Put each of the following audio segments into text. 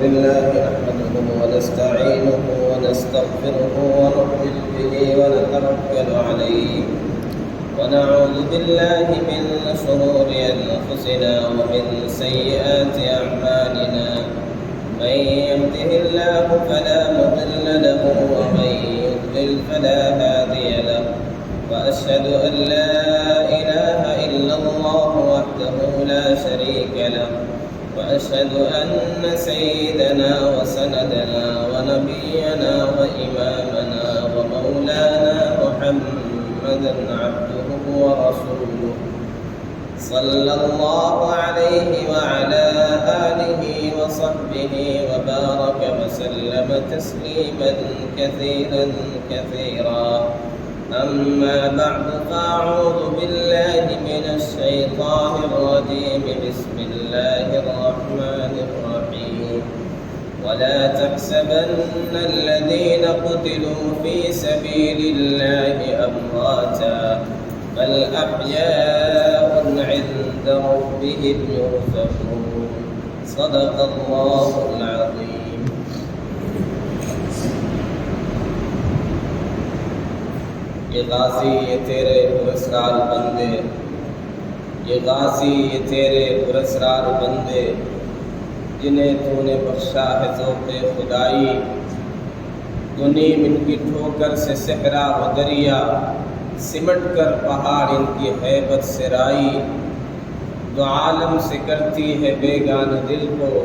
لله نحمده ونستعينه ونستغفره ونؤمن به ونتوكل عليه ونعوذ بالله من شرور أنفسنا ومن سيئات أعمالنا من يهده الله فلا مضل له ومن يضلل فلا هادي له وأشهد أن لا إله إلا الله وحده لا شريك له وأشهد أن سيدنا وسندنا ونبينا وإمامنا ومولانا محمدا عبده ورسوله صلى الله عليه وعلى آله وصحبه وبارك وسلم تسليما كثيرا كثيرا. أما بعد فأعوذ بالله من الشيطان الرجيم. بسم الله الرحمن الرحيم. ولا تحسبن الذين قتلوا في سبيل الله أمواتا بل أحياء عند ربهم يرزقون. صدق الله العظيم. یہ غازی یہ تیرے پرسرار بندے، یہ غازی یہ تیرے پرسرار بندے، جنہیں تو نے بخشا ہے ذوق خدائی. تو نیم ان کی ٹھوکر سے صحرا و دریا، سمٹ کر پہاڑ ان کی ہیبت سے رائی. دو عالم سے کرتی ہے بیگانہ دل کو،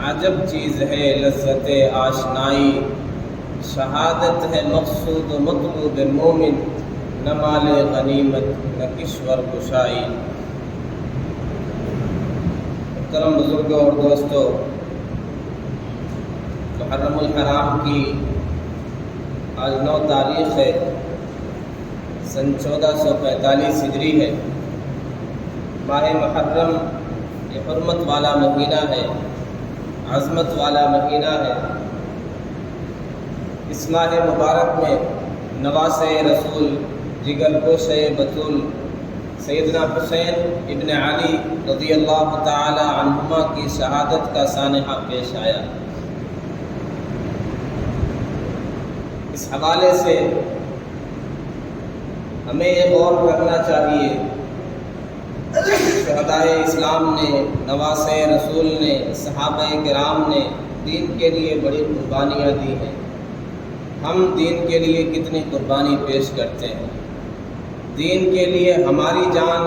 عجب چیز ہے لذت آشنائی. شہادت ہے مقصود و مطلوب مومن، نہ مال غنیمت نہ کشور کشائی. محترم بزرگوں اور دوستو، محرم الحرام کی آج 9 تاریخ ہے، سن 1445 ہجری ہے. ماہ محرم یہ حرمت والا مہینہ ہے، عظمت والا مہینہ ہے. اس ماہ مبارک میں نواسے رسول، جگر گوشے بطول سیدنا حسین ابن علی رضی اللہ تعالی عنہما کی شہادت کا سانحہ پیش آیا. اس حوالے سے ہمیں یہ غور کرنا چاہیے، شہدائے اسلام نے، نواسے رسول نے، صحابہ کرام نے دین کے لیے بڑی قربانیاں دی ہیں. ہم دین کے لیے کتنی قربانی پیش کرتے ہیں؟ دین کے لیے ہماری جان،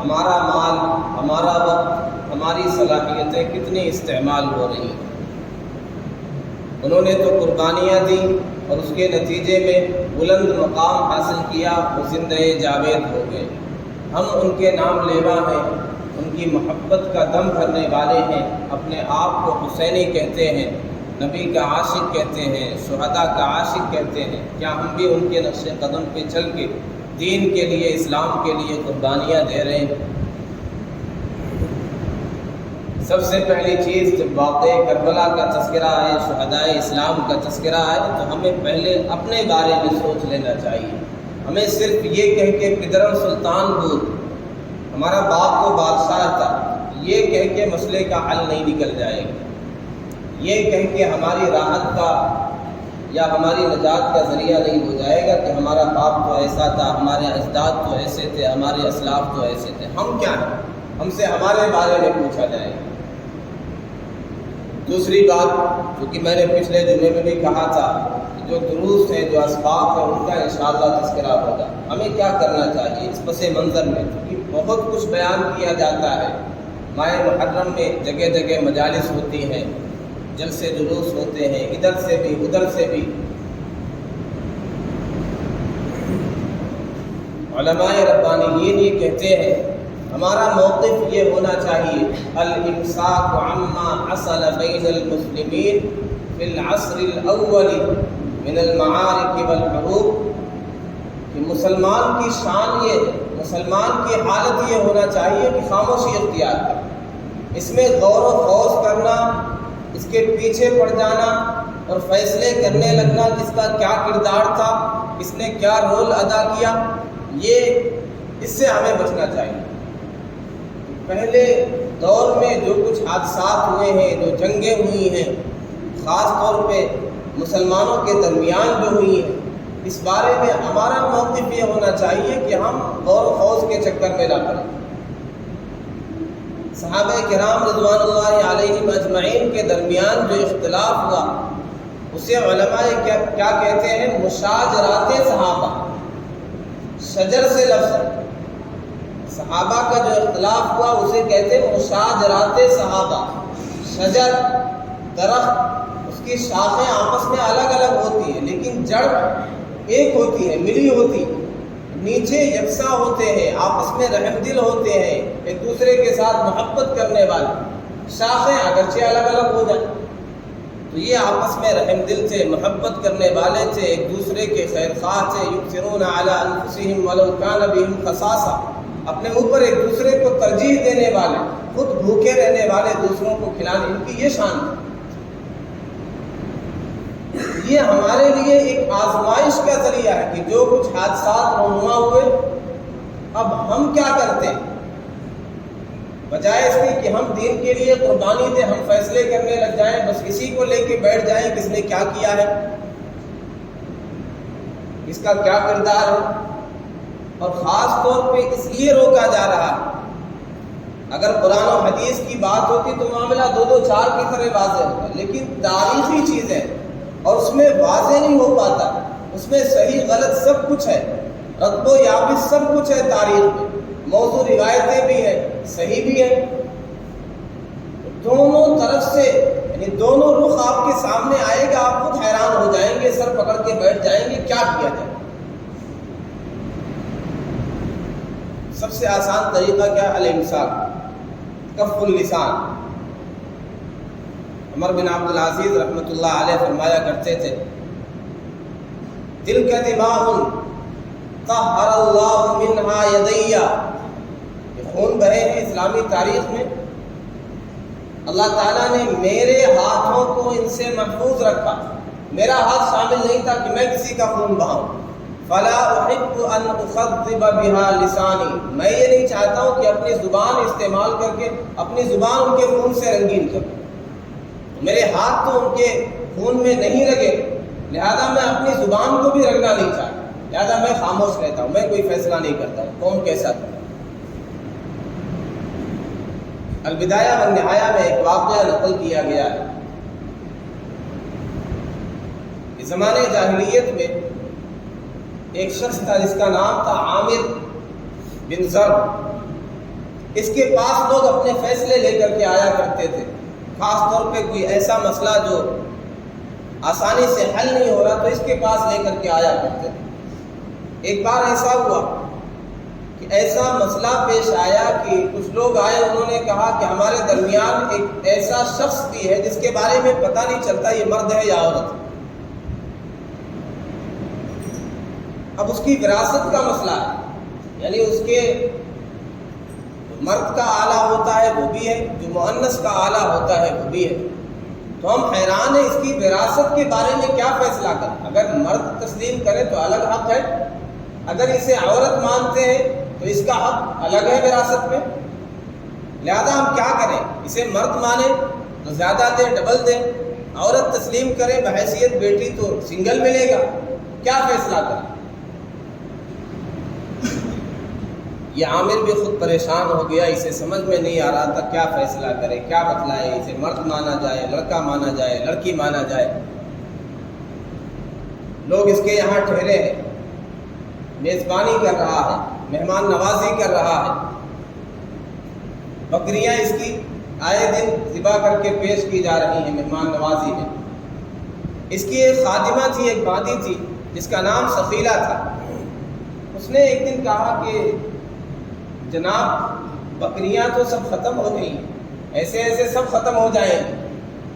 ہمارا مال، ہمارا وقت، ہماری صلاحیتیں کتنی استعمال ہو رہی ہیں. انہوں نے تو قربانیاں دی اور اس کے نتیجے میں بلند مقام حاصل کیا، وہ زندہ جاوید ہو گئے. ہم ان کے نام لیوا ہیں، ان کی محبت کا دم بھرنے والے ہیں، اپنے آپ کو حسینی کہتے ہیں، نبی کا عاشق کہتے ہیں، شہداء کا عاشق کہتے ہیں. کیا ہم بھی ان کے نقش قدم پہ چل کے دین کے لیے، اسلام کے لیے قربانیاں دے رہے ہیں؟ سب سے پہلی چیز جب واقعہ کربلا کا تذکرہ ہے، شہداء اسلام کا تذکرہ ہے، تو ہمیں پہلے اپنے بارے میں سوچ لینا چاہیے. ہمیں صرف یہ کہہ کے پدرم سلطان بود، ہمارا باپ تو بادشاہ تھا، یہ کہہ کے مسئلے کا حل نہیں نکل جائے گا. یہ کہہ کے ہماری راحت کا یا ہماری نجات کا ذریعہ نہیں ہو جائے گا کہ ہمارا باپ تو ایسا تھا، ہمارے اجداد تو ایسے تھے، ہمارے اسلاف تو ایسے تھے. ہم کیا ہیں؟ ہم سے ہمارے بارے میں پوچھا جائے گا. دوسری بات جو کہ میں نے پچھلے جمعے میں بھی کہا تھا، جو دروس ہیں، جو اسباق ہیں، ان کا انشاءاللہ تذکرہ ہوگا. ہمیں کیا کرنا چاہیے اس پس منظر میں؟ کیونکہ بہت کچھ بیان کیا جاتا ہے. ماہ محرم میں جگہ جگہ مجالس ہوتی ہیں، جلسے جلوس ہوتے ہیں، ادھر سے بھی ادھر سے بھی. علماء ربانیین یہ کہتے ہیں، ہمارا موقف یہ ہونا چاہیے، الامساک عما حصل بین المسلمین فی العصر الاول من المعارک والحروب. کہ مسلمان کی شان یہ ہے، مسلمان کی حالت یہ ہونا چاہیے کہ خاموشی اختیار کرے. اس میں غور و خوض کرنا، اس کے پیچھے پڑ جانا اور فیصلے کرنے لگنا کس کا کیا کردار تھا، کس نے کیا رول ادا کیا، یہ اس سے ہمیں بچنا چاہیے. پہلے دور میں جو کچھ حادثات ہوئے ہیں، جو جنگیں ہوئی ہیں، خاص طور پہ مسلمانوں کے درمیان جو ہوئی ہیں، اس بارے میں ہمارا موقف یہ ہونا چاہیے کہ ہم غور و خوض کے چکر میں نہ پڑیں۔ صحابہ کرام رضوان اللہ علیہم اجمعین کے درمیان جو اختلاف ہوا اسے علماء کیا کہتے ہیں؟ مشاجرات صحابہ۔ شجر سے لفظ ہے، صحابہ کا جو اختلاف ہوا اسے کہتے ہیں مشاجرات صحابہ۔ شجر درخت، اس کی شاخیں آپس میں الگ الگ ہوتی ہیں لیکن جڑ ایک ہوتی ہے، ملی ہوتی، نیچے یکساں ہوتے ہیں، آپس میں رحم دل ہوتے ہیں، ایک دوسرے کے ساتھ محبت کرنے والے۔ شاخیں اگرچہ الگ الگ ہو جائیں تو یہ آپس میں رحم دل تھے، محبت کرنے والے تھے، ایک دوسرے کے خیر خواہ تھے۔ یؤثرون علی انفسہم ولو کان بہم خصاصہ، اپنے اوپر ایک دوسرے کو ترجیح دینے والے، خود بھوکے رہنے والے، دوسروں کو کھلانے، ان کی یہ شان ہے۔ یہ ہمارے لیے ایک آزمائش کا ذریعہ ہے کہ جو کچھ حادثات رونما ہوئے، اب ہم کیا کرتے ہیں؟ بجائے اس کے کہ ہم دین کے لیے قربانی دیں، ہم فیصلے کرنے لگ جائیں، بس اسی کو لے کے بیٹھ جائیں کس نے کیا کیا ہے، اس کا کیا کردار ہے، اور خاص طور پہ اس لیے روکا جا رہا ہے۔ اگر قرآن و حدیث کی بات ہوتی تو معاملہ دو دو چار کی طرح واضح ہوتا، لیکن تاریخی چیزیں اور اس میں واضح نہیں ہو پاتا، اس میں صحیح غلط سب کچھ ہے، رتب و یابس سب کچھ ہے تاریخ میں، موضوع روایتیں بھی ہیں، صحیح بھی ہیں، دونوں طرف سے یعنی دونوں رخ آپ کے سامنے آئے گا، آپ خود حیران ہو جائیں گے، سر پکڑ کے بیٹھ جائیں گے کیا کیا جائے۔ سب سے آسان طریقہ کیا؟ الامساک، کف اللسان۔ عمر بن عبد العزیز رحمۃ اللہ علیہ فرمایا کرتے تھے، تلک دماء طہر اللہ منہا یدیہ، یہ خون بہے ہیں اسلامی تاریخ میں، اللہ تعالیٰ نے میرے ہاتھوں کو ان سے محفوظ رکھا، میرا ہاتھ شامل نہیں تھا کہ میں کسی کا خون بہاؤں۔ فلا احب ان اخضب بها لسانی، میں یہ نہیں چاہتا ہوں کہ اپنی زبان استعمال کر کے اپنی زبان ان کے خون سے رنگین کروں، میرے ہاتھ تو ان کے خون میں نہیں رگے، لہذا میں اپنی زبان کو بھی رنگنا نہیں چاہتا، لہذا میں خاموش رہتا ہوں، میں کوئی فیصلہ نہیں کرتا ہوں کون کیسا تھا۔ البدایہ والنہایہ میں ایک واقعہ نقل کیا گیا ہے، اس زمانے جاہلیت میں ایک شخص تھا جس کا نام تھا عامر بن ضرب۔ اس کے پاس لوگ اپنے فیصلے لے کر کے آیا کرتے تھے، خاص طور پہ کوئی ایسا مسئلہ جو آسانی سے حل نہیں ہو رہا تو اس کے پاس لے کر کے آیا کرتے تھے۔ ایک بار ایسا ہوا کہ ایسا مسئلہ پیش آیا کہ کچھ لوگ آئے، انہوں نے کہا کہ ہمارے درمیان ایک ایسا شخص بھی ہے جس کے بارے میں پتہ نہیں چلتا یہ مرد ہے یا عورت ہے، اب اس کی وراثت کا مسئلہ ہے، یعنی اس کے مرد کا آلہ ہوتا ہے وہ بھی ہے، جو مؤنث کا آلہ ہوتا ہے وہ بھی ہے، تو ہم حیران ہیں اس کی وراثت کے بارے میں کیا فیصلہ کریں۔ اگر مرد تسلیم کرے تو الگ حق ہے، اگر اسے عورت مانتے ہیں تو اس کا حق الگ ہے وراثت میں، لہذا ہم کیا کریں؟ اسے مرد مانیں تو زیادہ دیں، ڈبل دیں، عورت تسلیم کرے بحیثیت بیٹی تو سنگل ملے گا، کیا فیصلہ کریں؟ یہ عامر بھی خود پریشان ہو گیا، اسے سمجھ میں نہیں آ رہا تھا کیا فیصلہ کرے، کیا بتلائے، اسے مرد مانا جائے، لڑکا مانا جائے، لڑکی مانا جائے۔ لوگ اس کے یہاں ٹھہرے ہیں، میزبانی کر رہا ہے، مہمان نوازی کر رہا ہے، بکریاں اس کی آئے دن ذبح کر کے پیش کی جا رہی ہیں مہمان نوازی میں۔ اس کی ایک خادمہ تھی، ایک باندی تھی جس کا نام سخیلہ تھا۔ اس نے ایک دن کہا کہ جناب بکریاں تو سب ختم ہو گئی، ایسے ایسے سب ختم ہو جائیں۔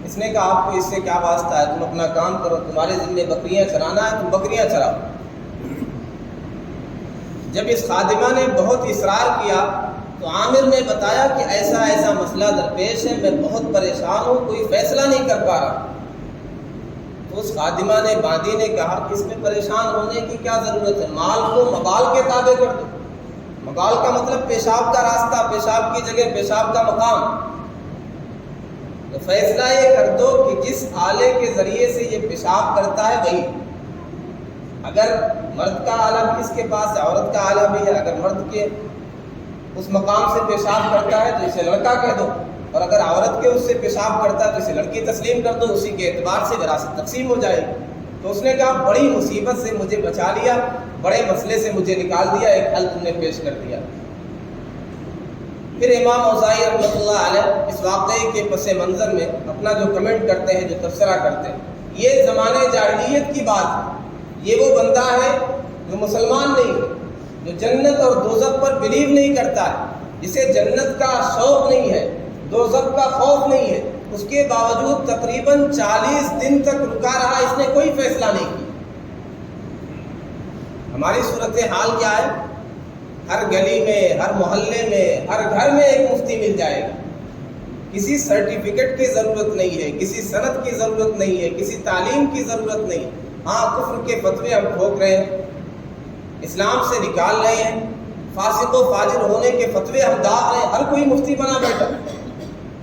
اس نے کہا آپ کو اس سے کیا واسطہ ہے، تم اپنا کام کرو، تمہارے ذمہ بکریاں چرانا ہے، تم بکریاں چراؤ۔ جب اس خادمہ نے بہت اصرار کیا تو عامر نے بتایا کہ ایسا ایسا مسئلہ درپیش ہے، میں بہت پریشان ہوں، کوئی فیصلہ نہیں کر پا رہا۔ تو اس خادمہ نے، باندی نے کہا کہ اس میں پریشان ہونے کی کیا ضرورت ہے، مال کو مبال کے تابع کر دو، مقال کا مطلب پیشاب کا راستہ، پیشاب کی جگہ، پیشاب کا مقام۔ تو فیصلہ یہ کر دو کہ جس آلے کے ذریعے سے یہ پیشاب کرتا ہے وہی، اگر مرد کا آلہ بھی اس کے پاس ہے، عورت کا آلہ بھی ہے، اگر مرد کے اس مقام سے پیشاب کرتا ہے تو اسے لڑکا کہہ دو، اور اگر عورت کے اس سے پیشاب کرتا ہے تو اسے لڑکی تسلیم کر دو، اسی کے اعتبار سے وراثت تقسیم ہو جائے گی۔ تو اس نے کہا بڑی مصیبت سے مجھے بچا لیا، بڑے مسئلے سے مجھے نکال دیا، ایک حل تم نے پیش کر دیا۔ پھر امام اوزاعی رحمۃ اللہ علیہ اس واقعے کے پس منظر میں اپنا جو کمنٹ کرتے ہیں، جو تبصرہ کرتے ہیں، یہ زمانے جاہلیت کی بات ہے، یہ وہ بندہ ہے جو مسلمان نہیں ہے، جو جنت اور دوزخ پر بلیو نہیں کرتا ہے، جسے جنت کا شوق نہیں ہے، دوزخ کا خوف نہیں ہے، اس کے باوجود تقریباً 40 دن تک رکا رہا، اس نے کوئی فیصلہ نہیں کیا۔ ہماری صورتحال کیا ہے؟ ہر گلی میں، ہر محلے میں، ہر گھر میں ایک مفتی مل جائے گا، کسی سرٹیفکیٹ کی ضرورت نہیں ہے، کسی سند کی ضرورت نہیں ہے، کسی تعلیم کی ضرورت نہیں ہے۔ ہاں، کفر کے فتوے ہم ٹھوک رہے ہیں، اسلام سے نکال رہے ہیں، فاسق و فاجر ہونے کے فتوے ہم داغ رہے ہیں، ہر کوئی مفتی بنا بیٹھا۔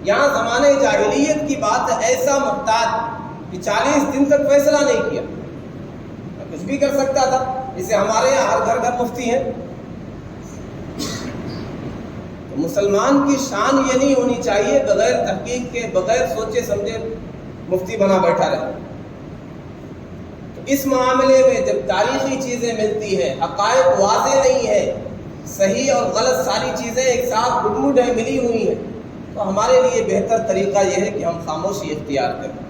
یہاں زمانے جاہلیت کی بات ہے، ایسا محتاج کہ 40 دن تک فیصلہ نہیں کیا، کچھ بھی کر سکتا تھا، جسے ہمارے یہاں ہر گھر گھر مفتی ہیں۔ تو مسلمان کی شان یہ نہیں ہونی چاہیے بغیر تحقیق کے، بغیر سوچے سمجھے مفتی بنا بیٹھا رہے۔ تو اس معاملے میں جب تاریخی چیزیں ملتی ہیں، حقائق واضح نہیں ہے، صحیح اور غلط ساری چیزیں ایک ساتھ گڈ ہیں، ملی ہوئی ہیں، تو ہمارے لیے بہتر طریقہ یہ ہے کہ ہم خاموشی اختیار کریں۔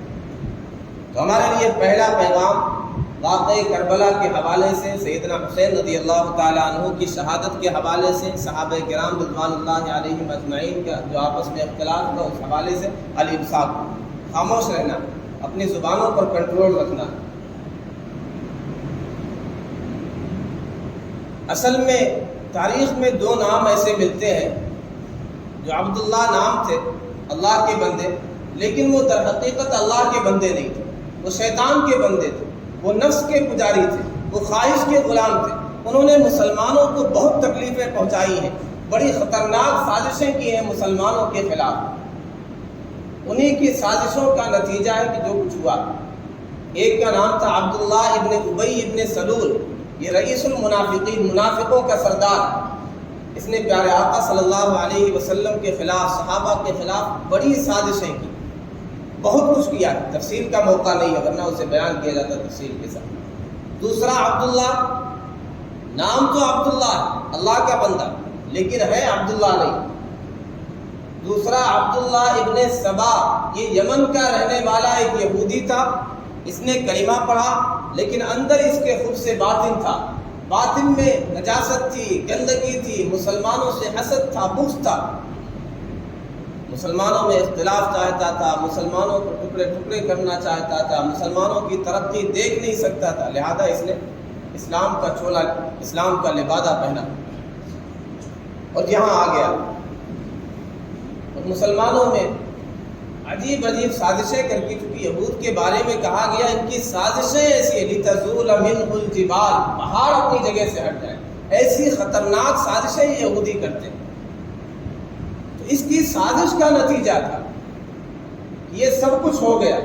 تو ہمارے لیے پہلا پیغام واقعہ کربلا کے حوالے سے، سیدنا حسین رضی اللہ تعالیٰ عنہ کی شہادت کے حوالے سے، صحابہ کرام رضوان اللہ علیہم اجمعین کا جو آپس میں اختلاف ہوا اس حوالے سے الانصاف، خاموش رہنا، اپنی زبانوں پر کنٹرول رکھنا۔ اصل میں تاریخ میں 2 نام ایسے ملتے ہیں جو عبداللہ نام تھے، اللہ کے بندے، لیکن وہ در حقیقت اللہ کے بندے نہیں تھے، وہ شیطان کے بندے تھے، وہ نفس کے پجاری تھے، وہ خواہش کے غلام تھے۔ انہوں نے مسلمانوں کو بہت تکلیفیں پہنچائی ہیں، بڑی خطرناک سازشیں کی ہیں مسلمانوں کے خلاف۔ انہی کی سازشوں کا نتیجہ ہے کہ جو کچھ ہوا۔ ایک کا نام تھا عبداللہ ابن ابی ابن سلول، یہ رئیس المنافقین، منافقوں کا سردار۔ اس نے پیارے آقا صلی اللہ علیہ وسلم کے خلاف، صحابہ کے خلاف بڑی سازشیں کی، بہت کچھ کیا، تفصیل کا موقع نہیں ہے ورنہ اسے بیان کیا جاتا تفصیل کے ساتھ۔ دوسرا عبداللہ، نام تو عبداللہ ہے، اللہ کا بندہ، لیکن ہے عبداللہ نہیں۔ دوسرا عبداللہ ابن سبا، یہ یمن کا رہنے والا ایک یہودی تھا، اس نے کلمہ پڑھا لیکن اندر اس کے خود سے باطن تھا، باطن میں نجاست تھی، گندگی تھی، مسلمانوں سے حسد تھا، بغض تھا، مسلمانوں میں اختلاف چاہتا تھا، مسلمانوں کو ٹکڑے ٹکڑے کرنا چاہتا تھا، مسلمانوں کی ترقی دیکھ نہیں سکتا تھا، لہذا اس نے اسلام کا چولا، اسلام کا لبادہ پہنا اور یہاں آ گیا۔ اور مسلمانوں میں عجیب عجیب سازشیں کر کی، چونکہ یہود کے بارے میں کہا گیا ان کی سازشیں ایسی ہیں، لِتَزُولَ مِنْهُ الْجِبَالُ، پہاڑ اپنی جگہ سے ہٹ جائیں، ایسی خطرناک سازشیں یہ یہودی کرتے ہیں۔ تو اس کی سازش کا نتیجہ تھا یہ سب کچھ ہو گیا۔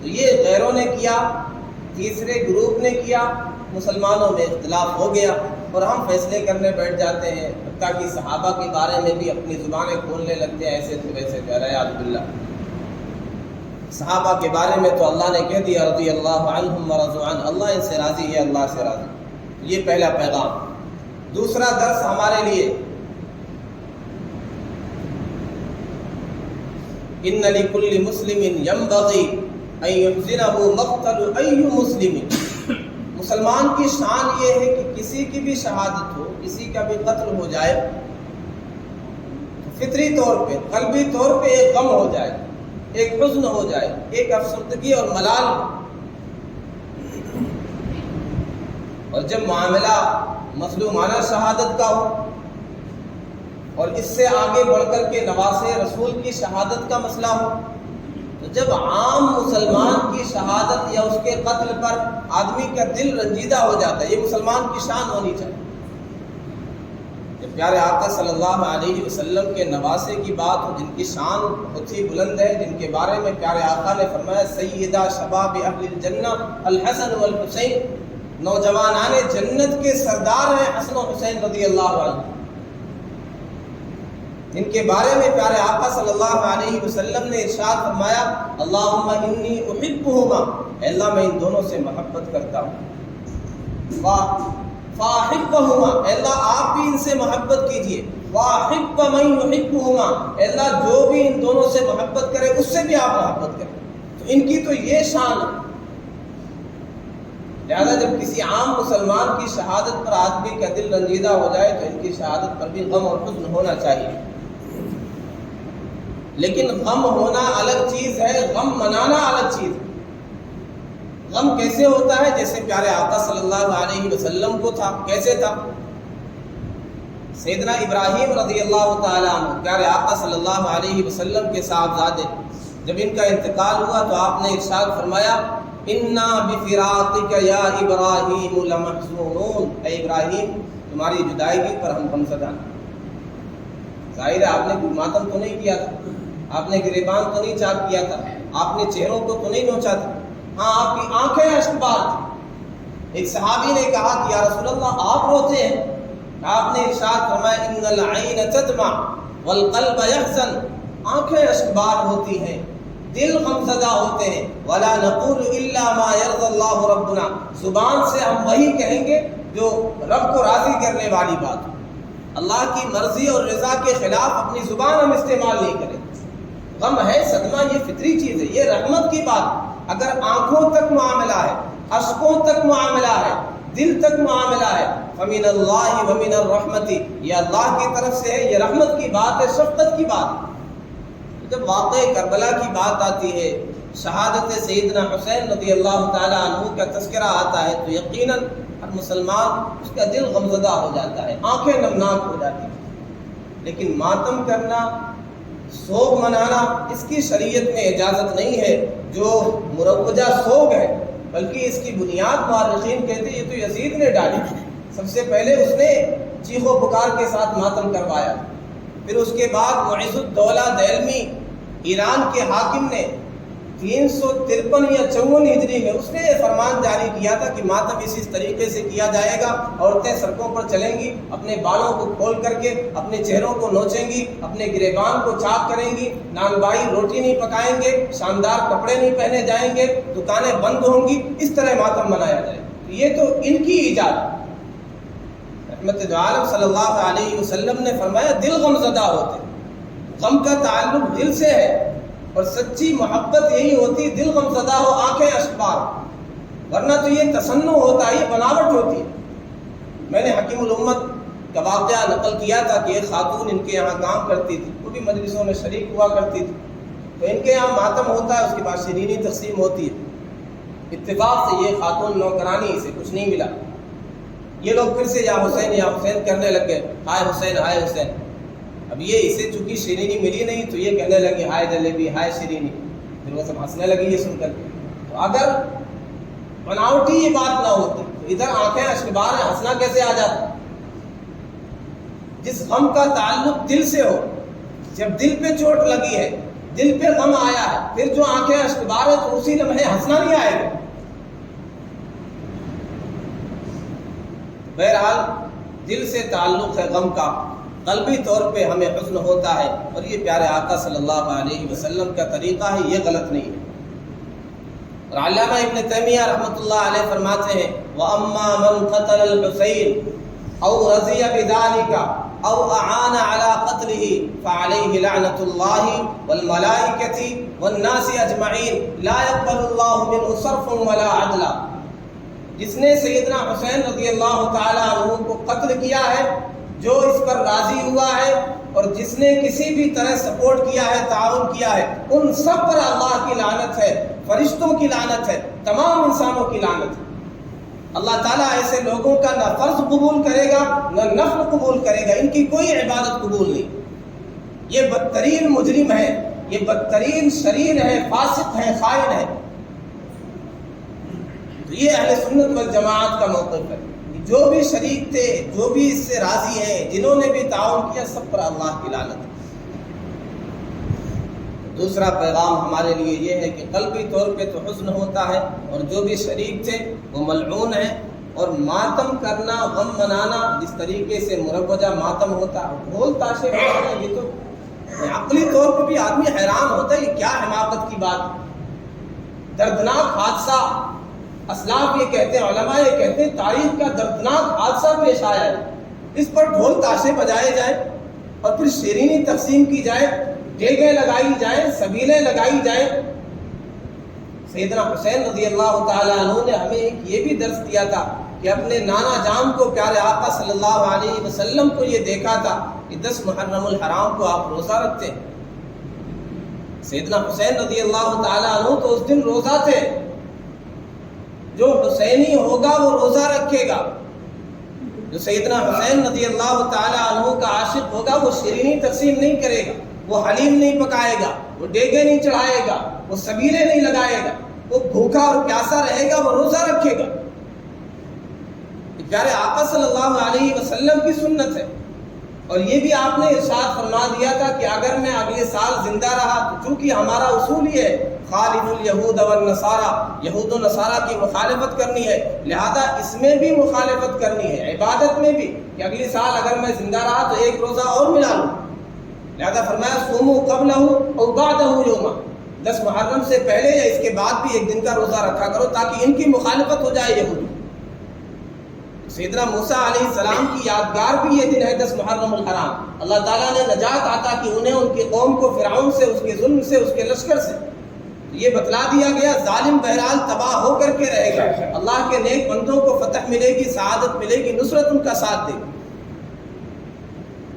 تو یہ غیروں نے کیا، تیسرے گروپ نے کیا، مسلمانوں میں اختلاف ہو گیا اور ہم فیصلے کرنے بیٹھ جاتے ہیں، حتیٰ کہ صحابہ کے بارے میں بھی اپنی زبانیں کھولنے لگتے ہیں، ایسے تھے ویسے تھے، اعوذ باللہ۔ صحابہ کے بارے میں تو اللہ نے کہہ دیا رضی اللہ عنہم ورضوا عنہ، اللہ ان سے راضی ہے، اللہ سے راضی۔ یہ پہلا پیغام۔ دوسرا درس ہمارے لیے، ان لکل مسلم ینبغی ان یحزنہ مقتل ای مسلم۔ مسلمان کی شان یہ ہے کہ کسی کی بھی شہادت ہو، کسی کا بھی قتل ہو جائے، فطری طور پہ، قلبی طور پہ ایک غم ہو جائے، ایک حزن ہو جائے، ایک افسردگی اور ملال۔ اور جب معاملہ مظلومانہ شہادت کا ہو اور اس سے آگے بڑھ کر کے نواسے رسول کی شہادت کا مسئلہ ہو، تو جب عام مسلمان کی شہادت یا اس کے قتل پر آدمی کا دل رنجیدہ ہو جاتا ہے، یہ مسلمان کی شان ہونی چاہیے۔ پیارے آقا صلی اللہ علیہ وسلم کے نواسے کی بات ہو جن کی شان بہت ہی بلند ہے، جن کے بارے میں پیارے آقا نے فرمایا سیدہ شباب اہل الجنہ الحسن والحسین، نوجوانان جنت کے سردار ہیں حسن و حسین رضی اللہ عنہ، جن کے بارے میں پیارے آقا صلی اللہ علیہ وسلم نے ارشاد فرمایا اللہم انی احبہما، اے اللہ میں ان دونوں سے محبت کرتا ہوں، فاحبہما، اے اللہ آپ بھی ان سے محبت کیجئے، واحب من یحبہما، اے اللہ جو بھی ان دونوں سے محبت کرے اس سے بھی آپ محبت کریں۔ تو ان کی تو یہ شان ہے، لہذا جب کسی عام مسلمان کی شہادت پر آدمی کا دل رنجیدہ ہو جائے تو ان کی شہادت پر بھی غم اور حزن ہونا چاہیے، لیکن غم ہونا الگ چیز ہے، غم منانا الگ چیز ہے۔ غم کیسے ہوتا ہے؟ جیسے پیارے آقا صلی اللہ علیہ وسلم کو تھا، کیسے تھا؟ سیدنا ابراہیم رضی اللہ تعالیٰ عنہ پیارے آقا صلی اللہ علیہ وسلم کے صاحبزادے، جب ان کا انتقال ہوا تو آپ نے ارشاد فرمایا انا بفراقک یا ابراہیم لمحزونون، اے ابراہیم تمہاری جدائیگی پر ہم غمزدہ ہیں۔ ظاہر ہے آپ نے کوئی ماتم تو نہیں کیا تھا، آپ نے گریبان تو نہیں چاک کیا تھا، آپ نے چہروں کو تو نہیں نوچا تھا، ہاں آپ کی آنکھیں اشکبار تھی۔ ایک صحابی نے کہا کہ یا رسول اللہ آپ روتے ہیں؟ آپ نے ارشاد فرمایا ان العین تدمع والقلب یحزن، آنکھیں اشکبار ہوتی ہیں، دل غمزدہ ہوتے ہیں، ولا نقول الا ما يرضى اللہ ربنا، زبان سے ہم وہی کہیں گے جو رب کو راضی کرنے والی بات ہو، اللہ کی مرضی اور رضا کے خلاف اپنی زبان ہم استعمال نہیں کریں۔ غم ہے، صدمہ، یہ فطری چیز ہے، یہ رحمت کی بات۔ اگر آنکھوں تک معاملہ ہے، اشکوں تک معاملہ ہے، دل تک معاملہ ہے، فمن اللہ ومن الرحمت، یہ اللہ کی طرف سے ہے، یہ رحمت کی بات ہے، شفقت کی بات ہے۔ جب واقع کربلا کی بات آتی ہے، شہادت سیدنا حسین رضی اللہ تعالیٰ عنہ کا تذکرہ آتا ہے تو یقیناً ہر مسلمان اس کا دل غمزدہ ہو جاتا ہے، آنکھیں نمناک ہو جاتی ہیں۔ لیکن ماتم کرنا، سوگ منانا، اس کی شریعت میں اجازت نہیں ہے۔ جو مروجہ سوگ ہے بلکہ اس کی بنیاد مورخین کہتے ہیں یہ تو یزید نے ڈالی، سب سے پہلے اس نے چیخ و پکار کے ساتھ ماتم کروایا، پھر اس کے بعد معز الدولہ دہلوی ایران کے حاکم نے 353 یا 54 ہجری میں اس نے یہ فرمان جاری کیا تھا کہ ماتم اسی طریقے سے کیا جائے گا، عورتیں سڑکوں پر چلیں گی، اپنے بالوں کو کھول کر کے اپنے چہروں کو نوچیں گی، اپنے گریبان کو چاک کریں گی، نان بائی روٹی نہیں پکائیں گے، شاندار کپڑے نہیں پہنے جائیں گے، دکانیں بند ہوں گی، اس طرح ماتم منایا جائے گا۔ یہ تو ان کی ایجاد۔ رحمت عالم صلی اللہ علیہ وسلم نے فرمایا دل غمزدہ ہوتے، غم کا تعلق دل سے ہے، اور سچی محبت یہی ہوتی دل غمزدہ ہو، آنکھیں اشکبار، ورنہ تو یہ تصنع ہوتا ہے، یہ بناوٹ ہوتی ہے۔ میں نے حکیم الامت کا واقعہ نقل کیا تھا کہ ایک خاتون ان کے یہاں کام کرتی تھی، وہ بھی مجلسوں میں شریک ہوا کرتی تھی، تو ان کے یہاں ماتم ہوتا ہے، اس کے بعد شیرینی تقسیم ہوتی ہے۔ اتفاق سے یہ خاتون نوکرانی سے کچھ نہیں ملا، یہ لوگ پھر سے یا حسین کرنے لگ گئے، ہائے حسین ہائے حسین۔ اب یہ اسے چونکہ شیرینی ملی نہیں تو یہ کہنے لگی ہائے جلیبی ہائے شیرینی، پھر وہ سب ہنسنے لگی یہ سن کر کے۔ تو اگر بناوٹی یہ بات نہ ہوتی تو ادھر آنکھیں اشکبار ہیں، ہنسنا کیسے آ جاتا؟ جس غم کا تعلق دل سے ہو، جب دل پہ چوٹ لگی ہے، دل پہ غم آیا ہے، پھر جو آنکھیں اشکبار ہیں تو اسی لمحے ہنسنا نہیں آئے گا۔ بہرحال دل سے تعلق ہے غم کا، قلبی طور پہ ہمیں حزن ہوتا ہے، اور یہ پیارے آقا صلی اللہ علیہ وسلم کا طریقہ ہے، یہ غلط نہیں ہے۔ اور علامہ ابن تیمیہ رحمۃ اللہ علیہ فرماتے ہیں وَأَمَّا مَنْ قَتَلَ الْحُسَيْنِ أَوْ رَضِيَ بِذَلِكَ أَوْ أَعَانَ عَلَى قَتْلِهِ فَعَلَيْهِ لَعْنَةُ اللَّهِ وَالْمَلَائِكَةِ وَالنَّاسِ أَجْمَعِينَ لَا يَقْبَلُ اللَّهُ مِنْهُ صَرْفًا وَلَا عَدْلًا۔ جس نے سیدنا حسین رضی اللہ تعالیٰ عنہ کو قتل کیا ہے، جو اس پر راضی ہوا ہے، اور جس نے کسی بھی طرح سپورٹ کیا ہے، تعاون کیا ہے، ان سب پر اللہ کی لعنت ہے، فرشتوں کی لعنت ہے، تمام انسانوں کی لعنت ہے۔ اللہ تعالیٰ ایسے لوگوں کا نہ فرض قبول کرے گا نہ نفل قبول کرے گا، ان کی کوئی عبادت قبول نہیں۔ یہ بدترین مجرم ہے، یہ بدترین شریر ہے، فاسق ہے، خائن ہے۔ تو یہ اہل سنت والجماعت کا موقف ہے، جو بھی شریک تھے، جو بھی اس سے راضی ہیں، جنہوں نے بھی تعاون کیا، سب پر اللہ کی لعنت ہے۔ دوسرا پیغام ہمارے لیے یہ ہے کہ قلبی طور پہ تو حزن ہوتا ہے، اور جو بھی شریک تھے وہ ملعون ہیں، اور ماتم کرنا، غم منانا، جس طریقے سے مروجہ ماتم ہوتا ہے، ڈھول تاشے بجانا، یہ تو عقلی طور پر بھی آدمی حیران ہوتا ہے، یہ کیا حماقت کی بات ہے۔ دردناک حادثہ، اسلاف یہ کہتے ہیں، علماء یہ کہتے ہیں، تاریخ کا دردناک حادثہ پیش آیا ہے، اس پر ڈھول تاشے بجائے جائیں اور پھر شیرینی تقسیم کی جائے، ڈیگیں لگائی جائیں، سبیلیں لگائی جائیں۔ سیدنا حسین رضی اللہ تعالیٰ عنہ نے ہمیں ایک یہ بھی درس دیا تھا کہ اپنے نانا جان کو، پیارے آقا صلی اللہ علیہ وسلم کو یہ دیکھا تھا کہ 10 محرم الحرام کو آپ روزہ رکھتے ہیں۔ سیدنا حسین رضی اللہ تعالیٰ عنہ تو اس دن روزہ تھے۔ جو حسینی ہوگا وہ روزہ رکھے گا، جو سیدنا حسین رضی اللہ تعالیٰ عنہ کا عاشق ہوگا وہ شیرینی تقسیم نہیں کرے گا، وہ حلیم نہیں پکائے گا، وہ ڈیگے نہیں چڑھائے گا، وہ سبیلے نہیں لگائے گا، وہ بھوکا اور پیاسا رہے گا، وہ روزہ رکھے گا۔ پیارے آقا صلی اللہ علیہ وسلم کی سنت ہے، اور یہ بھی آپ نے ارشاد فرما دیا تھا کہ اگر میں اگلے سال زندہ رہا تو چونکہ ہمارا اصول یہ ہے خالف الیہود والنصارى، یہود و نصارہ کی مخالفت کرنی ہے، لہذا اس میں بھی مخالفت کرنی ہے، عبادت میں بھی، کہ اگلی سال اگر میں زندہ رہا تو ایک روزہ اور ملا لوں۔ لہذا فرمایا صوموا قبلہ او بعدہ یوما، 10 محرم سے پہلے یا اس کے بعد بھی ایک دن کا روزہ رکھا کرو تاکہ ان کی مخالفت ہو جائے یہود۔ سیدنا موسیٰ علیہ السلام کی یادگار بھی یہ دن ہے 10 محرم الحرام۔ اللہ تعالیٰ نے نجات عطا کی انہیں، ان کی قوم کو فرعون سے، اس کے ظلم سے، اس کے لشکر سے۔ یہ بتلا دیا گیا ظالم بہرحال تباہ ہو کر کے رہے گا، اللہ کے نیک بندوں کو فتح ملے گی، سعادت ملے گی، نصرت ان کا ساتھ دے گی۔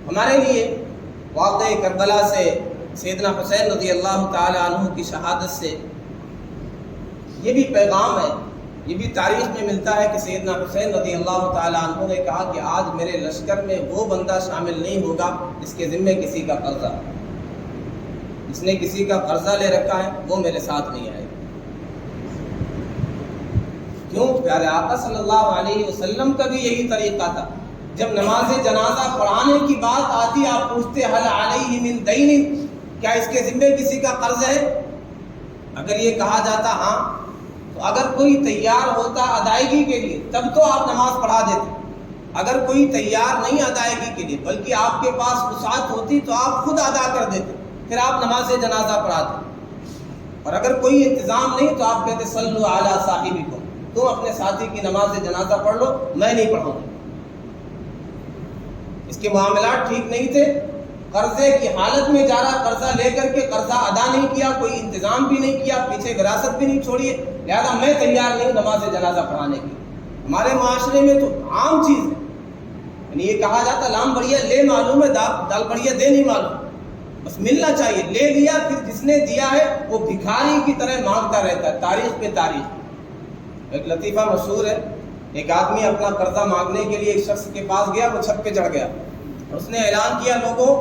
ہمارے لیے واقعہ کربلا سے، سیدنا حسین رضی اللہ تعالی عنہ کی شہادت سے یہ بھی پیغام ہے، یہ بھی تاریخ میں ملتا ہے کہ سیدنا حسین رضی اللہ تعالی عنہ نے کہا کہ آج میرے لشکر میں وہ بندہ شامل نہیں ہوگا جس کے ذمے کسی کا قرضہ، جس نے کسی کا قرضہ لے رکھا ہے وہ میرے ساتھ نہیں آئے۔ کیوں؟ پیارے آقا صلی اللہ علیہ وسلم کا بھی یہی طریقہ تھا، جب نماز جنازہ پڑھانے کی بات آتی آپ پوچھتے حل علیہ من دین، کیا اس کے ذمے کسی کا قرض ہے؟ اگر یہ کہا جاتا ہاں، تو اگر کوئی تیار ہوتا ادائیگی کے لیے تب تو آپ نماز پڑھا دیتے، اگر کوئی تیار نہیں ادائیگی کے لیے بلکہ آپ کے پاس وسعت ہوتی تو آپ خود ادا کر دیتے، پھر آپ نماز جنازہ پڑھاتے، اور اگر کوئی انتظام نہیں تو آپ کہتے صلو علی صاحبکم، تم اپنے ساتھی کی نماز جنازہ پڑھ لو، میں نہیں پڑھوں گا۔ اس کے معاملات ٹھیک نہیں تھے، قرضے کی حالت میں جا رہا، قرضہ لے کر کے قرضہ ادا نہیں کیا، کوئی انتظام بھی نہیں کیا، پیچھے وراثت بھی نہیں چھوڑی، لہذا میں تیار نہیں نماز جنازہ پڑھانے کی۔ ہمارے معاشرے میں تو عام چیز ہے، یعنی یہ کہا جاتا لام بڑھیا لے معلوم ہے، دال بڑھیا دے نہیں معلوم، بس ملنا چاہیے، لے لیا، پھر جس نے دیا ہے وہ بھکاری کی طرح مانگتا رہتا ہے، تاریخ پہ تاریخ۔ ایک لطیفہ مشہور ہے، ایک آدمی اپنا قرضہ مانگنے کے لیے ایک شخص کے پاس گیا، وہ چھت پہ چڑھ گیا، اس نے اعلان کیا لوگوں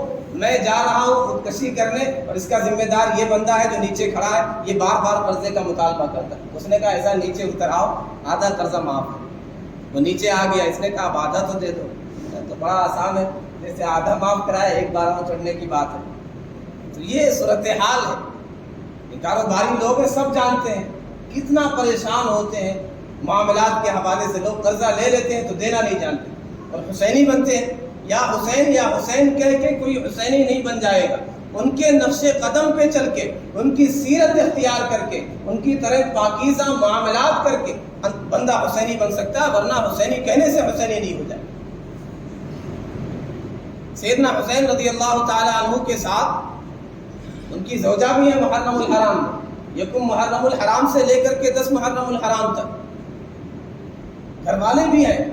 میں جا رہا ہوں خودکشی کرنے، اور اس کا ذمہ دار یہ بندہ ہے جو نیچے کھڑا ہے، یہ بار بار قرضے کا مطالبہ کرتا ہے۔ اس نے کہا ایسا نیچے اتر آؤ، آدھا قرضہ معاف ہے۔ وہ نیچے آ گیا، اس نے کہا اب آدھا تو دے دو، تو بڑا آسان ہے، جیسے آدھا معاف کرائے ایک بار چڑھنے کی بات ہے۔ تو یہ صورتحال ہے، یہ کاروباری لوگ ہیں، سب جانتے ہیں، کتنا پریشان ہوتے ہیں معاملات کے حوالے سے، لوگ قرضہ لے لیتے ہیں تو دینا نہیں جانتے، اور حسینی بنتے ہیں، یا حسین کہہ کے کوئی حسینی نہیں بن جائے گا، ان کے نقش قدم پہ چل کے، ان کی سیرت اختیار کر کے، ان کی طرح پاکیزہ معاملات کر کے بندہ حسینی بن سکتا ہے، ورنہ حسینی کہنے سے حسینی نہیں ہو جائے۔ سیدنا حسین رضی اللہ تعالی عنہ کے ساتھ ان کی زوجہ بھی ہے محرم الحرام میں، یکم محرم الحرام سے لے کر کے 10 محرم الحرام تک گھر والے بھی ہیں۔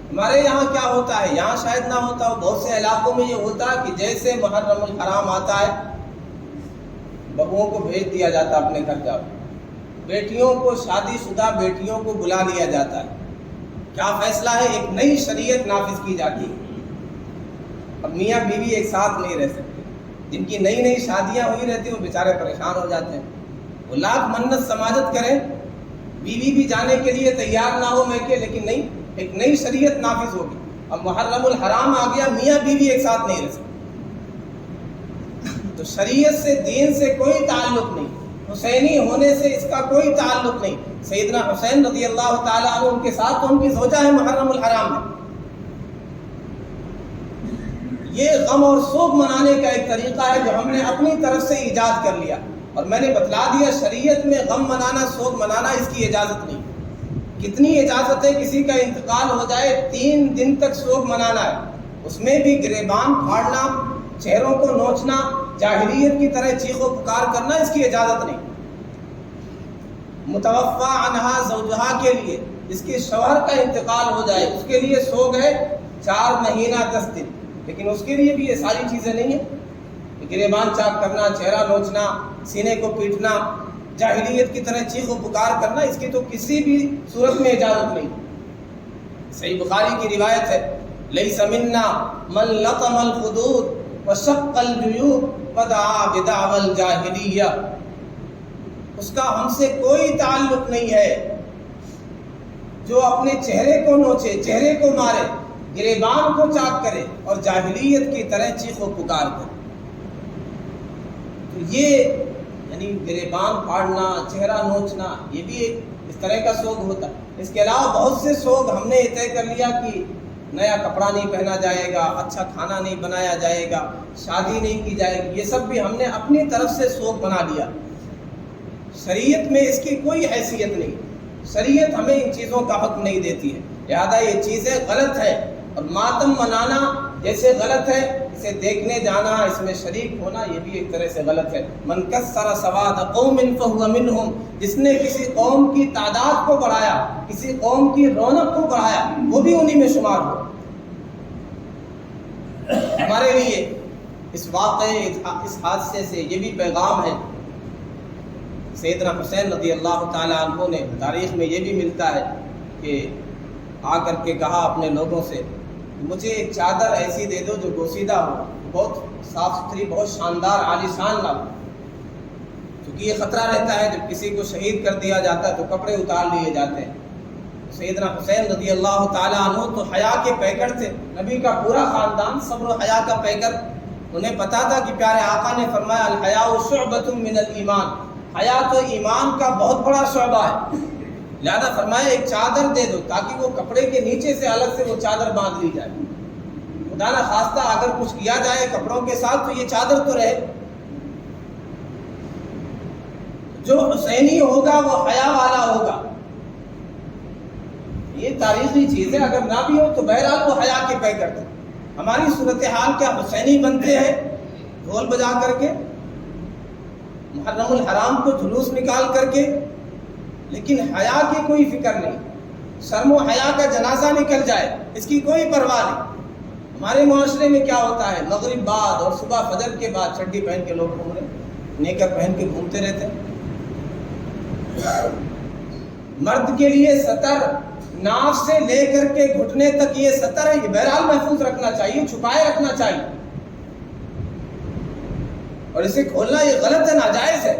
ہمارے یہاں کیا ہوتا ہے، یہاں شاید نہ ہوتا ہو، بہت سے علاقوں میں یہ ہوتا ہے کہ جیسے محرم الحرام آتا ہے بہوؤں کو بھیج دیا جاتا اپنے گھر جاؤ، بیٹیوں کو، شادی شدہ بیٹیوں کو بلا لیا جاتا ہے۔ کیا فیصلہ ہے؟ ایک نئی شریعت نافذ کی جاتی ہے۔ اب میاں بیوی ایک ساتھ نہیں رہ سکتے، جن کی نئی نئی شادیاں ہوئی رہتی ہیں وہ بیچارے پریشان ہو جاتے ہیں، وہ لاکھ منت سماجت کریں، بیوی بھی جانے کے لیے تیار نہ ہو میں کہ لیکن نہیں، ایک نئی شریعت نافذ ہوگی. اب محرم الحرام آ گیا, میاں بیوی ایک ساتھ نہیں رہ سکتے. تو شریعت سے, دین سے کوئی تعلق نہیں, حسینی ہونے سے اس کا کوئی تعلق نہیں. سیدنا حسین رضی اللہ تعالیٰ عنہ ان کے ساتھ تو ان کی زوجہ ہے محرم الحرام میں. یہ غم اور سوگ منانے کا ایک طریقہ ہے جو ہم نے اپنی طرف سے ایجاد کر لیا, اور میں نے بتلا دیا شریعت میں غم منانا, سوگ منانا اس کی اجازت نہیں. کتنی اجازت ہے, کسی کا انتقال ہو جائے 3 دن تک سوگ منانا ہے, اس میں بھی گریبان پھاڑنا, چہروں کو نوچنا, جاہلیت کی طرح چیخ و پکار کرنا, اس کی اجازت نہیں. متوفی عنہا زوجہا کے لیے, جس کے شوہر کا انتقال ہو جائے, اس کے لیے سوگ ہے 4 مہینہ 10 دن, لیکن اس کے لیے بھی یہ ساری چیزیں نہیں ہیں. گریبان چاک کرنا, چہرہ نوچنا, سینے کو پیٹنا, جاہلیت کی طرح چیخ و پکار کرنا, اس کی تو کسی بھی صورت میں اجازت نہیں. صحیح بخاری کی روایت ہے, لیس منا من لطم الخدود وشق الجیوب ودعا بدعوى الجاہلیہ. اس کا ہم سے کوئی تعلق نہیں ہے جو اپنے چہرے کو نوچے, چہرے کو مارے, گریبان کو چاک کرے اور جاہلیت کی طرح چیخ و پکار کرے. تو یہ یعنی گریبان پھاڑنا, چہرہ نوچنا, یہ بھی ایک اس طرح کا سوگ ہوتا ہے. اس کے علاوہ بہت سے سوگ ہم نے طے کر لیا کہ نیا کپڑا نہیں پہنا جائے گا, اچھا کھانا نہیں بنایا جائے گا, شادی نہیں کی جائے گی. یہ سب بھی ہم نے اپنی طرف سے سوگ بنا لیا. شریعت میں اس کی کوئی حیثیت نہیں. شریعت ہمیں ان چیزوں کا حق نہیں دیتی ہے, لہذا یہ چیزیں غلط ہے. اور ماتم منانا جیسے غلط ہے, اسے دیکھنے جانا, اس میں شریک ہونا, یہ بھی ایک طرح سے غلط ہے. من کسر سواد قوم فهو منهم, جس نے کسی قوم کی تعداد کو بڑھایا, کسی قوم کی رونق کو بڑھایا, وہ بھی انہی میں شمار ہو. ہمارے لیے اس واقعے, اس حادثے سے یہ بھی پیغام ہے. سیدنا حسین رضی اللہ تعالیٰ عنہ نے, تاریخ میں یہ بھی ملتا ہے کہ آ کر کے کہا اپنے لوگوں سے, مجھے ایک چادر ایسی دے دو جو بوسیدہ ہو, بہت صاف ستھری, بہت شاندار, عالیشان نہ ہو. کیونکہ یہ خطرہ رہتا ہے جب کسی کو شہید کر دیا جاتا ہے تو کپڑے اتار لیے جاتے ہیں. سیدنا حسین رضی اللہ تعالیٰ عنہ تو حیا کے پیکر تھے, نبی کا پورا خاندان صبر و حیا کا پیکر. انہیں پتا تھا کہ پیارے آقا نے فرمایا الحیاء شعبۃ من الایمان, حیا تو ایمان کا بہت بڑا شعبہ ہے. لہذا فرمایا ایک چادر دے دو تاکہ وہ کپڑے کے نیچے سے الگ سے وہ چادر باندھ لی جائے. خدا نہ خواستہ اگر کچھ کیا جائے کپڑوں کے ساتھ تو یہ چادر تو رہے. جو حسینی ہوگا وہ حیا والا ہوگا. یہ تاریخی چیز ہے, اگر نہ بھی ہو تو بہرحال وہ حیا کے پیکر تھے. ہماری صورتحال کیا حسینی بنتے ہیں ڈھول بجا کر کے, محرم الحرام کو جلوس نکال کر کے, لیکن حیا کی کوئی فکر نہیں. شرم و حیا کا جنازہ نکل جائے اس کی کوئی پرواہ نہیں. ہمارے معاشرے میں کیا ہوتا ہے, مغرب بعد اور صبح فجر کے بعد چڈی پہن کے لوگ گھوم رہے, نیکر پہن کے گھومتے رہتے ہیں. مرد کے لیے سطر ناف سے لے کر کے گھٹنے تک یہ سطر ہے, یہ بہرحال محفوظ رکھنا چاہیے, چھپائے رکھنا چاہیے. اور اسے کھولنا یہ غلط ہے, ناجائز ہے.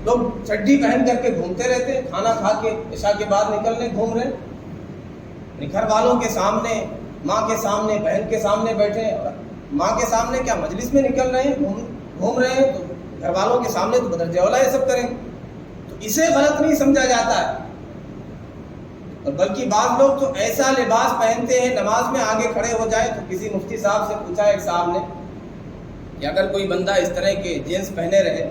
لوگ چڈی پہن کر کے گھومتے رہتے ہیں, کھانا کھا کے عشاء کے بعد نکلنے گھوم رہے, گھر والوں کے سامنے, ماں کے سامنے, بہن کے سامنے بیٹھے, اور ماں کے سامنے کیا مجلس میں نکل رہے ہیں, گھوم رہے ہیں, تو گھر والوں کے سامنے تو بدرجہ اولا یہ سب کریں. تو اسے غلط نہیں سمجھا جاتا ہے. اور بلکہ بعض لوگ تو ایسا لباس پہنتے ہیں, نماز میں آگے کھڑے ہو جائے تو کسی مفتی صاحب سے پوچھا ایک صاحب نے کہ اگر کوئی بندہ اس طرح کے جینس پہنے رہے,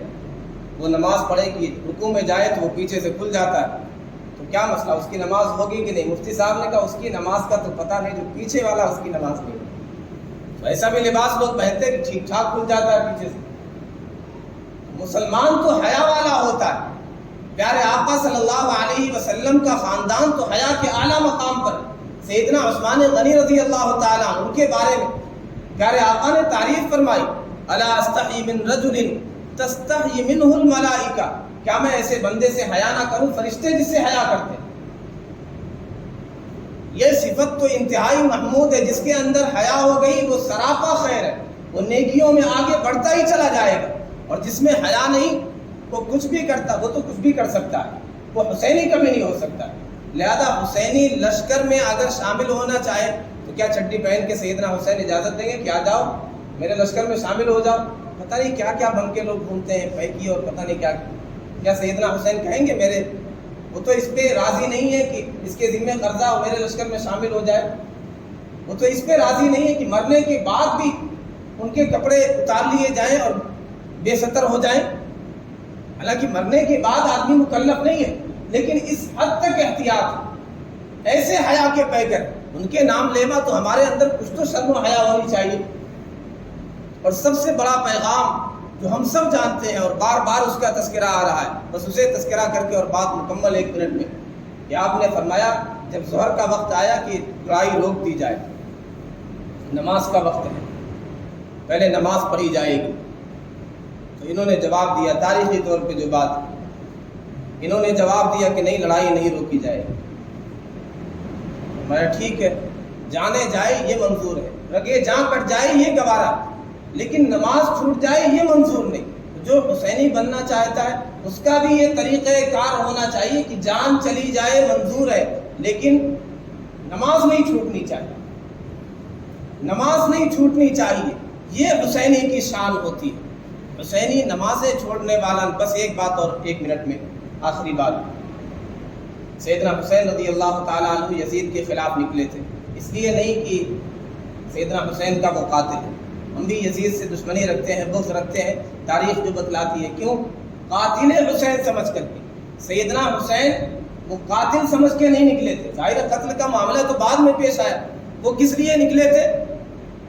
وہ نماز پڑھے کہ رکوع میں جائے تو وہ پیچھے سے کھل جاتا ہے, تو کیا مسئلہ, اس کی نماز ہوگی کہ نہیں؟ مفتی صاحب نے کہا اس کی نماز کا تو پتہ نہیں, جو پیچھے والا اس کی نماز نہیں. تو ایسا بھی لباس لوگ پہنتے ہیں کہ ٹھیک ٹھاک کھل جاتا ہے پیچھے سے. مسلمان تو حیا والا ہوتا ہے. پیارے آقا صلی اللہ علیہ وسلم کا خاندان تو حیا کے اعلیٰ مقام پر. سیدنا عثمان غنی رضی اللہ تعالیٰ عنہ, ان کے بارے میں پیارے آقا نے تعریف فرمائی, الا استحی من رجل تستحی منہ الملائکہ, کیا میں ایسے بندے سے حیا نہ کروں فرشتے جس سے حیا کرتے ہیں. یہ صفت تو انتہائی محمود ہے, جس کے اندر حیا ہو گئی وہ سراپا خیر ہے, وہ نیکیوں میں آگے بڑھتا ہی چلا جائے گا. اور جس میں حیا نہیں وہ کچھ بھی کرتا, وہ تو کچھ بھی کر سکتا ہے. وہ حسینی کبھی نہیں ہو سکتا. لہذا حسینی لشکر میں اگر شامل ہونا چاہے تو کیا چڈی پہن کے سیدنا حسین اجازت دیں گے کہ آ جاؤ میرے لشکر میں شامل ہو جاؤ؟ پتہ نہیں کیا کیا بن کے لوگ گھومتے ہیں پیکی اور پتہ نہیں کیا سیدنا حسین کہیں گے میرے؟ وہ تو اس پہ راضی نہیں ہے کہ اس کے ذمہ قرضہ ہو میرے لشکر میں شامل ہو جائے. وہ تو اس پہ راضی نہیں ہے کہ مرنے کے بعد بھی ان کے کپڑے اتار لیے جائیں اور بے ستر ہو جائیں. حالانکہ مرنے کے بعد آدمی مکلف نہیں ہے، لیکن اس حد تک احتیاط، ایسے حیا کے پیکر ان کے نام لیوا تو ہمارے اندر کچھ تو شرم و حیا ہونی چاہیے. اور سب سے بڑا پیغام جو ہم سب جانتے ہیں اور بار بار اس کا تذکرہ آ رہا ہے، بس اسے تذکرہ کر کے اور بات مکمل 1 منٹ میں، کہ آپ نے فرمایا جب ظہر کا وقت آیا کہ لڑائی روک دی جائے، نماز کا وقت ہے، پہلے نماز پڑھی جائے گی. تو انہوں نے جواب دیا، تاریخی طور پہ جو بات، انہوں نے جواب دیا کہ نہیں، لڑائی نہیں روکی جائے گی. میں ٹھیک ہے، جانے جائے یہ منظور ہے، رگے جان کٹ جائے یہ گوارا، لیکن نماز چھوٹ جائے یہ منظور نہیں. جو حسینی بننا چاہتا ہے اس کا بھی یہ طریقہ کار ہونا چاہیے کہ جان چلی جائے منظور ہے، لیکن نماز نہیں چھوٹنی چاہیے، نماز نہیں چھوٹنی چاہیے. یہ حسینی کی شان ہوتی ہے. حسینی نمازیں چھوڑنے والا. بس ایک بات اور 1 منٹ میں آخری بات، سیدنا حسین رضی اللہ تعالیٰ عنہ یزید کے خلاف نکلے تھے، اس لیے نہیں کہ سیدنا حسین کا وہ قاتل ہے. ہم بھی یزید سے دشمنی رکھتے ہیں، بغض رکھتے ہیں، تاریخ جو بتلاتی ہے. کیوں؟ قاتل حسین سمجھ کر کے. سیدنا حسین وہ قاتل سمجھ کے نہیں نکلے تھے. ظاہر قتل کا معاملہ تو بعد میں پیش آیا. وہ کس لیے نکلے تھے؟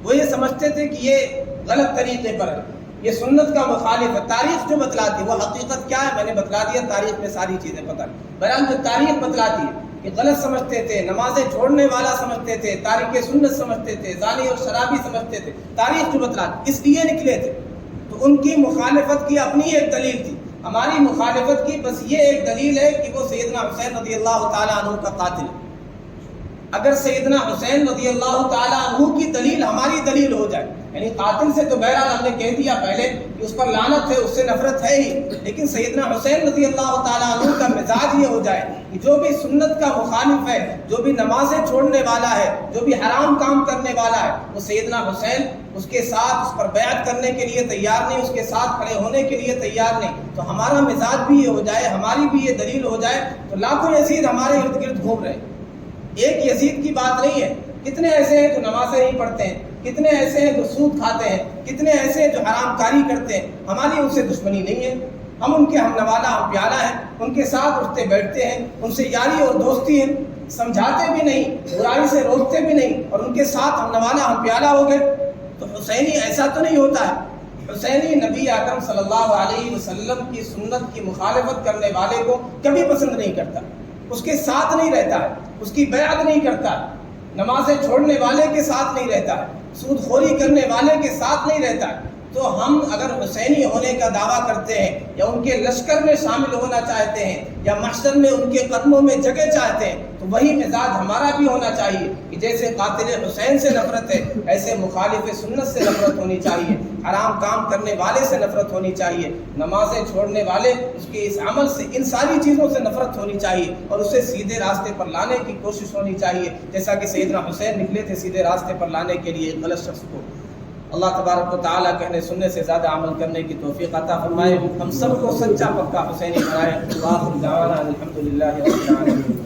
وہ یہ سمجھتے تھے کہ یہ غلط طریقے پر ہے، یہ سنت کا مخالف ہے. تاریخ جو بتلاتی ہے وہ حقیقت کیا ہے میں نے بتلا دیا، تاریخ میں ساری چیزیں پتہ. بہرحال جو تاریخ بتلاتی ہے کہ غلط سمجھتے تھے، نمازیں چھوڑنے والا سمجھتے تھے، تارک سنت سمجھتے تھے، زانی اور شرابی سمجھتے تھے. تاریخ جو بتلاتی اس لیے نکلے تھے. تو ان کی مخالفت کی اپنی ایک دلیل تھی. ہماری مخالفت کی بس یہ ایک دلیل ہے کہ وہ سیدنا حسین رضی اللہ تعالیٰ عنہ کا قاتل ہے. اگر سیدنا حسین رضی اللہ تعالیٰ عنہ کی دلیل ہماری دلیل ہو جائے، یعنی قاتل سے تو بہرحال ہم نے کہہ دیا پہلے کہ اس پر لعنت ہے، اس سے نفرت ہے ہی، لیکن سیدنا حسین رضی اللہ تعالیٰ عنہ کا مزاج یہ ہو جائے کہ جو بھی سنت کا مخالف ہے، جو بھی نمازیں چھوڑنے والا ہے، جو بھی حرام کام کرنے والا ہے، وہ سیدنا حسین اس کے ساتھ اس پر بیعت کرنے کے لیے تیار نہیں، اس کے ساتھ کھڑے ہونے کے لیے تیار نہیں. تو ہمارا مزاج بھی یہ ہو جائے، ہماری بھی یہ دلیل ہو جائے، تو لاکھوں یزید ہمارے ارد گرد گھوم رہے ہیں. ایک یزید کی بات نہیں ہے. کتنے ایسے ہیں جو نمازیں نہیں پڑھتے ہیں، کتنے ایسے ہیں جو سود کھاتے ہیں، کتنے ایسے ہیں جو حرام کاری کرتے ہیں. ہماری ان سے دشمنی نہیں ہے، ہم ان کے ہم نوالا ہم پیارا ہیں، ان کے ساتھ اٹھتے بیٹھتے ہیں، ان سے یاری اور دوستی ہے، سمجھاتے بھی نہیں، برائی سے روکتے بھی نہیں، اور ان کے ساتھ ہم نوالا ہم پیارا ہو گئے. تو حسینی ایسا تو نہیں ہوتا ہے. حسینی نبی اکرم صلی اللہ علیہ وسلم کی سنت کی مخالفت کرنے والے کو کبھی پسند نہیں کرتا، اس کے ساتھ نہیں رہتا ہے، اس کی بیعت نہیں کرتا ہے، نمازیں چھوڑنے والے کے ساتھ نہیں رہتا ہے، سود خوری کرنے والے کے ساتھ نہیں رہتا ہے. تو ہم اگر حسینی ہونے کا دعویٰ کرتے ہیں یا ان کے لشکر میں شامل ہونا چاہتے ہیں یا محشر میں ان کے قدموں میں جگہ چاہتے ہیں، تو وہی مزاج ہمارا بھی ہونا چاہیے کہ جیسے قاتل حسین سے نفرت ہے، ایسے مخالف سنت سے نفرت ہونی چاہیے، حرام کام کرنے والے سے نفرت ہونی چاہیے، نمازیں چھوڑنے والے اس کے اس عمل سے، ان ساری چیزوں سے نفرت ہونی چاہیے اور اسے سیدھے راستے پر لانے کی کوشش ہونی چاہیے، جیسا کہ سیدنا حسین نکلے تھے سیدھے راستے پر لانے کے لیے ایک غلط شخص کو. اللہ تبارک و تعالیٰ کہنے سننے سے زیادہ عمل کرنے کی توفیق عطا فرمائے. ہم سب کو سچا پکا حسینی بنائے. الحمدللہ رب العالمین.